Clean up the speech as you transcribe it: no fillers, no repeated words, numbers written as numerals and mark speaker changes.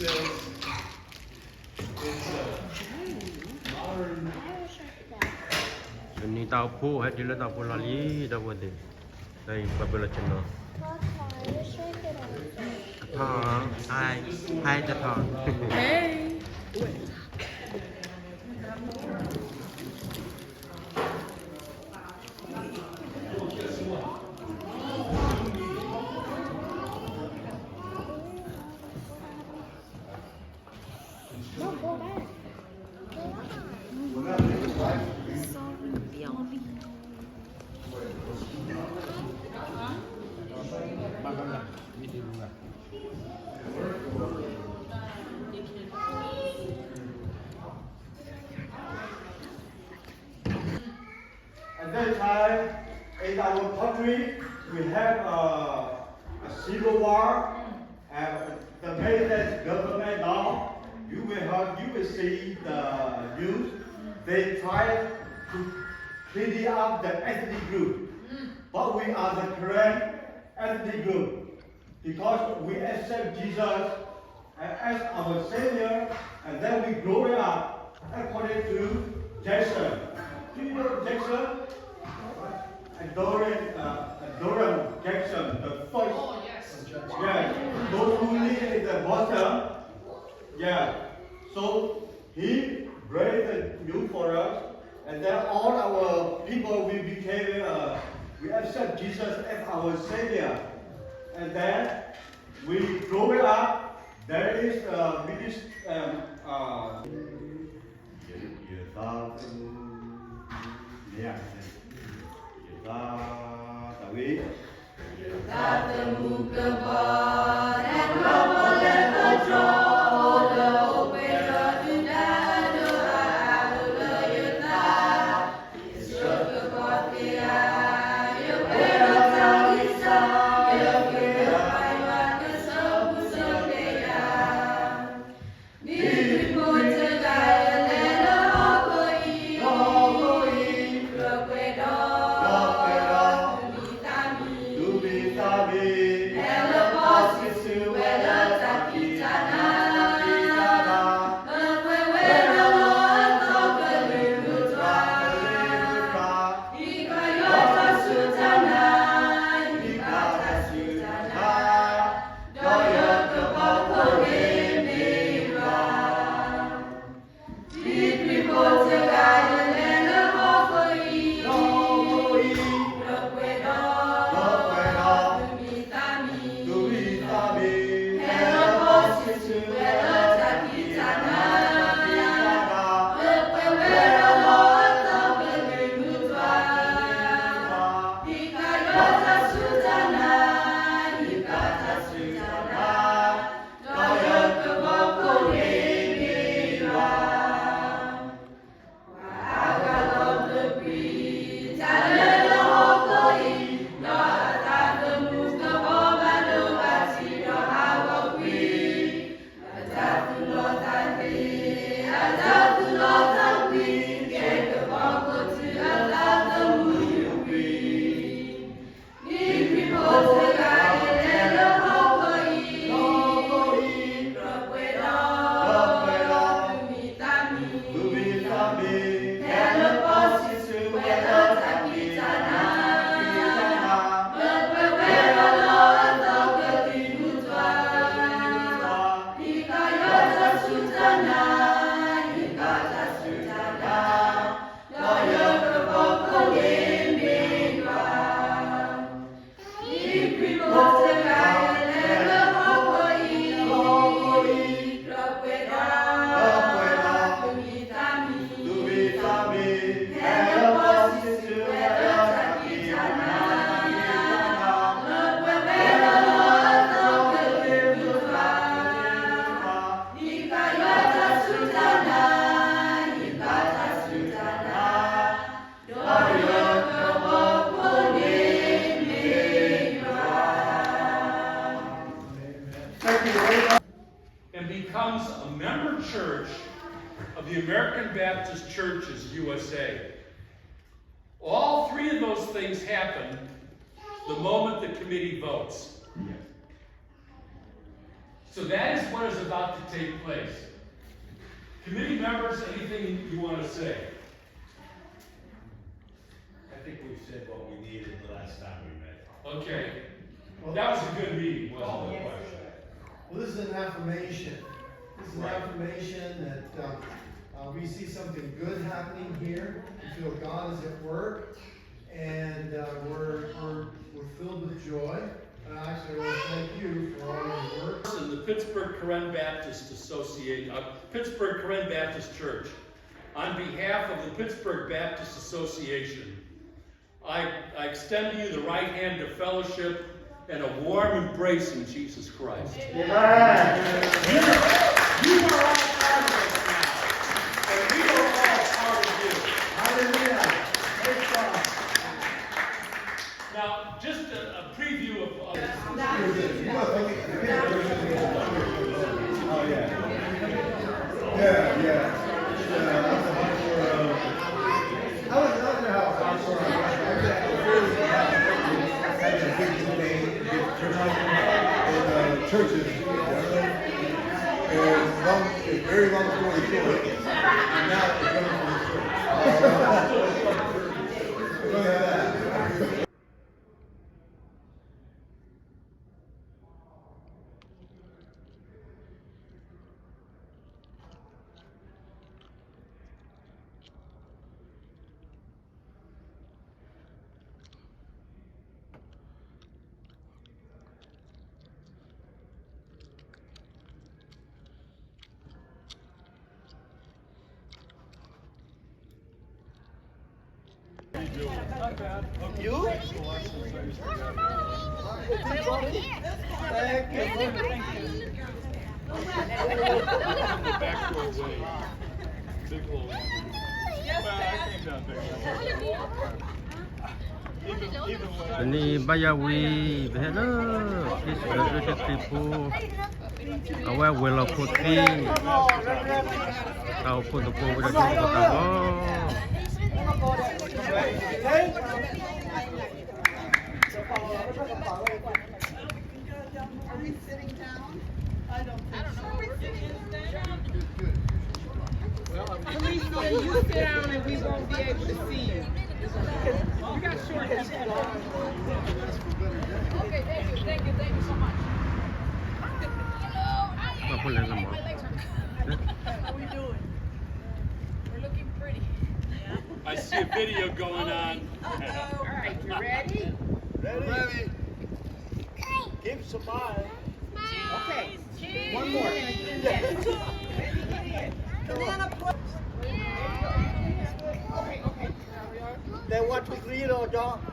Speaker 1: says it's modern.
Speaker 2: Ini tahu hadi la tahu lali tahu deh. Dari babela channel. Hi, Tata.
Speaker 3: Hey.
Speaker 4: At that time, in our country, we have a civil war, and the president's government now, you will see the news. They try to clean up the ethnic group, but we are the current ethnic group because we accept Jesus as our Savior, and then we grow up according to Jackson. Do you know Jackson? Doran Jackson, the first.
Speaker 1: Oh, yes.
Speaker 4: Yeah, those who live in the Boston. Yeah, so he raised the news for us, and then all our people we accept Jesus as our Savior, and then we grow up. There is a ministry.
Speaker 3: Tak temu kebal dan boleh berjuang opera tidak ada leyeta Yesus kekuatan opera talisa opera haiwan kesebu sebeya di pun tegaya lele hokoi kepedo
Speaker 1: And becomes a member church of the American Baptist Churches USA. All three of those things happen the moment the committee votes. So that is what is about to take place. Committee members, anything you want to say?
Speaker 5: I think we've said what we needed the last time we met.
Speaker 1: Okay. Well, that was a good meeting, wasn't it?
Speaker 6: Well, this is an affirmation. This is an
Speaker 1: Right.
Speaker 6: affirmation that we see something good happening here. We feel God is at work, and we're filled with joy. And actually, I want to thank you for all your work.
Speaker 1: In the Pittsburgh Korean Baptist Association, Pittsburgh Korean Baptist Church, on behalf of the Pittsburgh Baptist Association, I extend to you the right hand of fellowship and a warm embrace in Jesus Christ. You are all part of us now, and we are all part of you.
Speaker 6: Hallelujah. Praise God.
Speaker 1: Now, just a preview of
Speaker 4: Oh, yeah. Yeah. I was in the house. Churches. It's very long story short. And now it's coming from the church. Go ahead.
Speaker 2: Ini bayawi behena kis berada tipu awal wala putri tau pun tu pun berada di kota
Speaker 7: Are we sitting down? I don't know. Are we sitting down? Please, you sit down and we won't be able to see you. You got short hair. Okay, thank you so much. Hello,
Speaker 2: apa lagi nama?
Speaker 7: how we doing? We're looking pretty.
Speaker 1: I see a video going on.
Speaker 7: All right, you ready?
Speaker 4: Ready? Keep smiling.
Speaker 7: Okay. One more. Yes. Okay.
Speaker 4: Then 1, 2, 3, John.